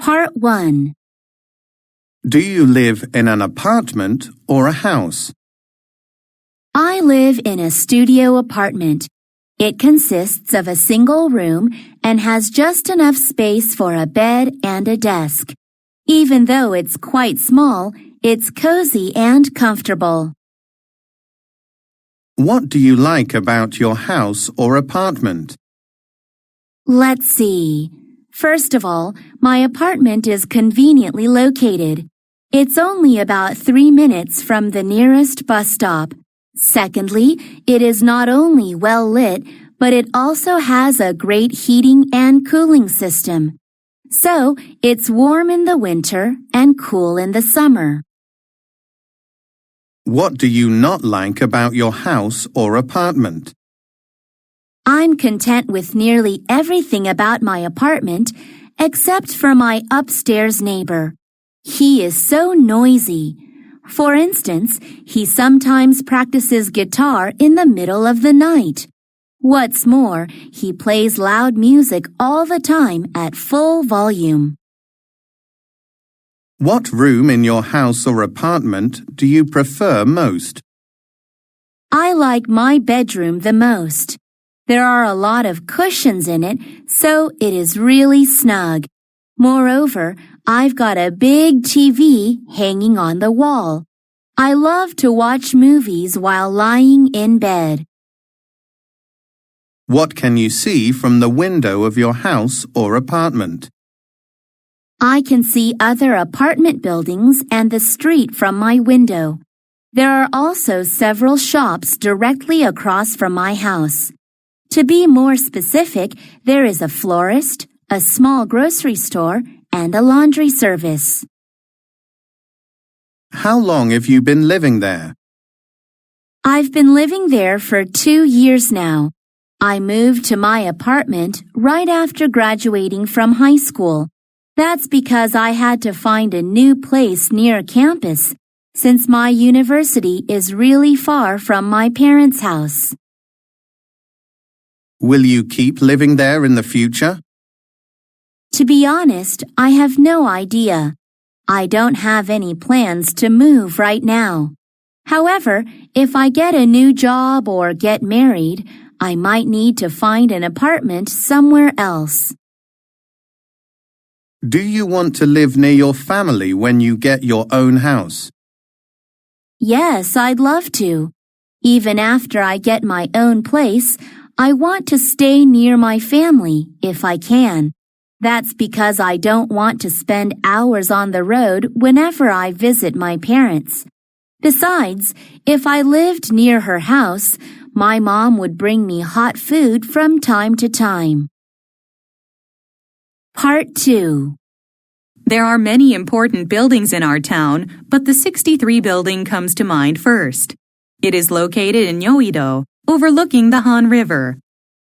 Part 1. Do you live in an apartment or a house? I live in a studio apartment. It consists of a single room and has just enough space for a bed and a desk. Even though it's quite small, it's cozy and comfortable. What do you like about your house or apartment? Let's see. First of all, my apartment is conveniently located. It's only about 3 minutes from the nearest bus stop. Secondly, it is not only well lit, but it also has a great heating and cooling system. So, it's warm in the winter and cool in the summer. What do you not like about your house or apartment? I'm content with nearly everything about my apartment, except for my upstairs neighbor. He is so noisy. For instance, he sometimes practices guitar in the middle of the night. What's more, he plays loud music all the time at full volume. What room in your house or apartment do you prefer most? I like my bedroom the most. There are a lot of cushions in it, so it is really snug. Moreover, I've got a big TV hanging on the wall. I love to watch movies while lying in bed. What can you see from the window of your house or apartment? I can see other apartment buildings and the street from my window. There are also several shops directly across from my house. To be more specific, there is a florist, a small grocery store, and a laundry service. How long have you been living there? I've been living there for 2 years now. I moved to my apartment right after graduating from high school. That's because I had to find a new place near campus, since my university is really far from my parents' house. Will you keep living there in the future? To be honest, I have no idea. I don't have any plans to move right now. However, if I get a new job or get married, I might need to find an apartment somewhere else. Do you want to live near your family when you get your own house? Yes, I'd love to. Even after I get my own place, I want to stay near my family if I can. That's because I don't want to spend hours on the road whenever I visit my parents. Besides, if I lived near her house, my mom would bring me hot food from time to time. Part 2. There are many important buildings in our town, but the 63 building comes to mind first. It is located in Yoido, overlooking the Han River.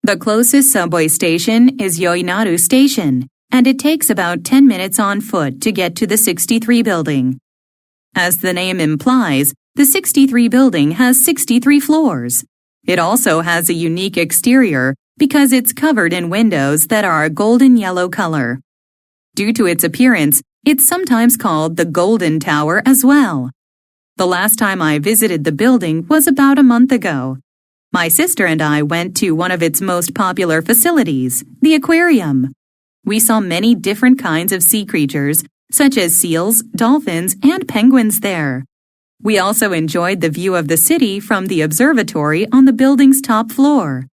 The closest subway station is Yoinaru Station, and it takes about 10 minutes on foot to get to the 63 building. As the name implies, the 63 building has 63 floors. It also has a unique exterior because it's covered in windows that are a golden yellow color. Due to its appearance, it's sometimes called the Golden Tower as well. The last time I visited the building was about a month ago. My sister and I went to one of its most popular facilities, the aquarium. We saw many different kinds of sea creatures, such as seals, dolphins, and penguins there. We also enjoyed the view of the city from the observatory on the building's top floor.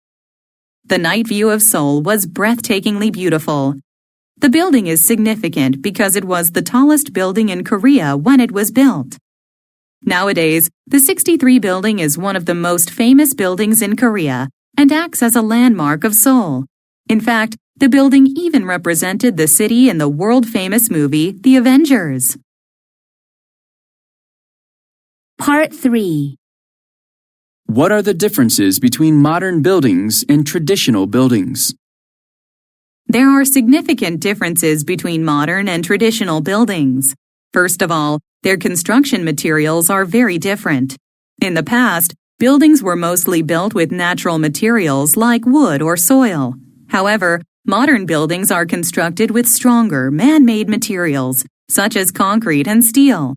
The night view of Seoul was breathtakingly beautiful. The building is significant because it was the tallest building in Korea when it was built. Nowadays, the 63 building is one of the most famous buildings in Korea and acts as a landmark of Seoul. In fact, the building even represented the city in the world-famous movie The Avengers. Part 3. What are the differences between modern buildings and traditional buildings? There are significant differences between modern and traditional buildings. First of all, their construction materials are very different. In the past, buildings were mostly built with natural materials like wood or soil. However, Modern buildings are constructed with stronger, man-made materials, such as concrete and steel.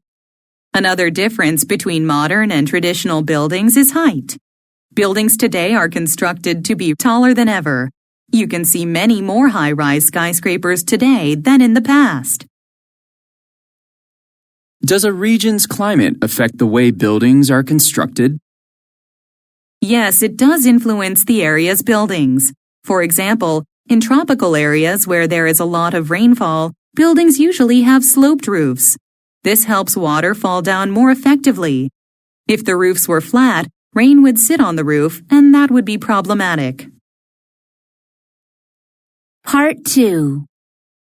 Another difference between modern and traditional buildings is height. Buildings today are constructed to be taller than ever. You can see many more high-rise skyscrapers today than in the past. Does a region's climate affect the way buildings are constructed? Yes, it does influence the area's buildings. For example, in tropical areas where there is a lot of rainfall, buildings usually have sloped roofs. This helps water fall down more effectively. If the roofs were flat, rain would sit on the roof, and that would be problematic. Part 2.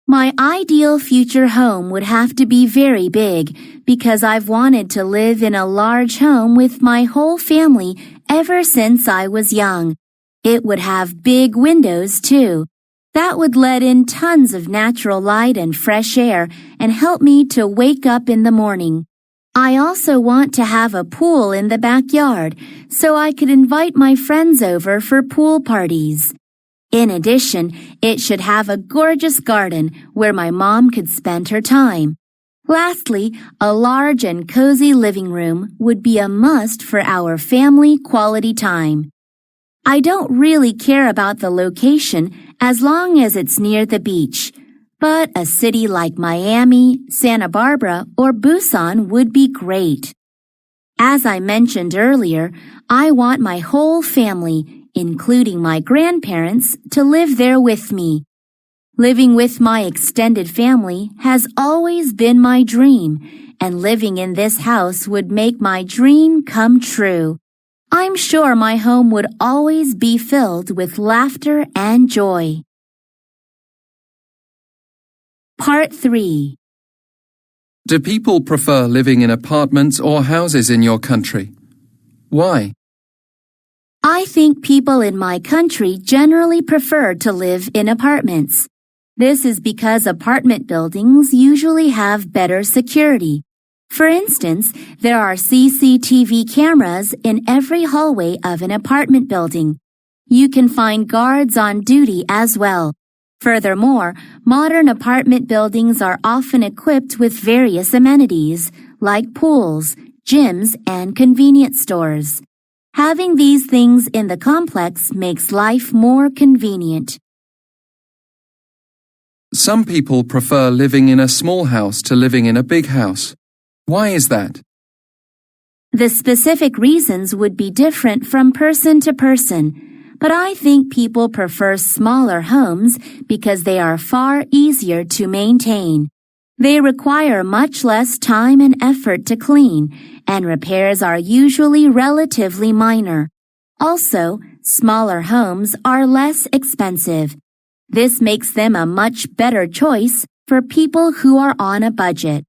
My ideal future home would have to be very big because I've wanted to live in a large home with my whole family ever since I was young. It would have big windows too. That would let in tons of natural light and fresh air and help me to wake up in the morning. I also want to have a pool in the backyard so I could invite my friends over for pool parties. In addition, it should have a gorgeous garden where my mom could spend her time. Lastly, a large and cozy living room would be a must for our family quality time. I don't really care about the location as long as it's near the beach, but a city like Miami, Santa Barbara, or Busan would be great. As I mentioned earlier, I want my whole family, including my grandparents, to live there with me. Living with my extended family has always been my dream, and living in this house would make my dream come true. I'm sure my home would always be filled with laughter and joy. Part 3. Do people prefer living in apartments or houses in your country? Why? I think people in my country generally prefer to live in apartments. This is because apartment buildings usually have better security. For instance, there are CCTV cameras in every hallway of an apartment building. You can find guards on duty as well. Furthermore, modern apartment buildings are often equipped with various amenities, like pools, gyms, and convenience stores. Having these things in the complex makes life more convenient. Some people prefer living in a small house to living in a big house. Why is that? The specific reasons would be different from person to person, but I think people prefer smaller homes because they are far easier to maintain. They require much less time and effort to clean, and repairs are usually relatively minor. Also, smaller homes are less expensive. This makes them a much better choice for people who are on a budget.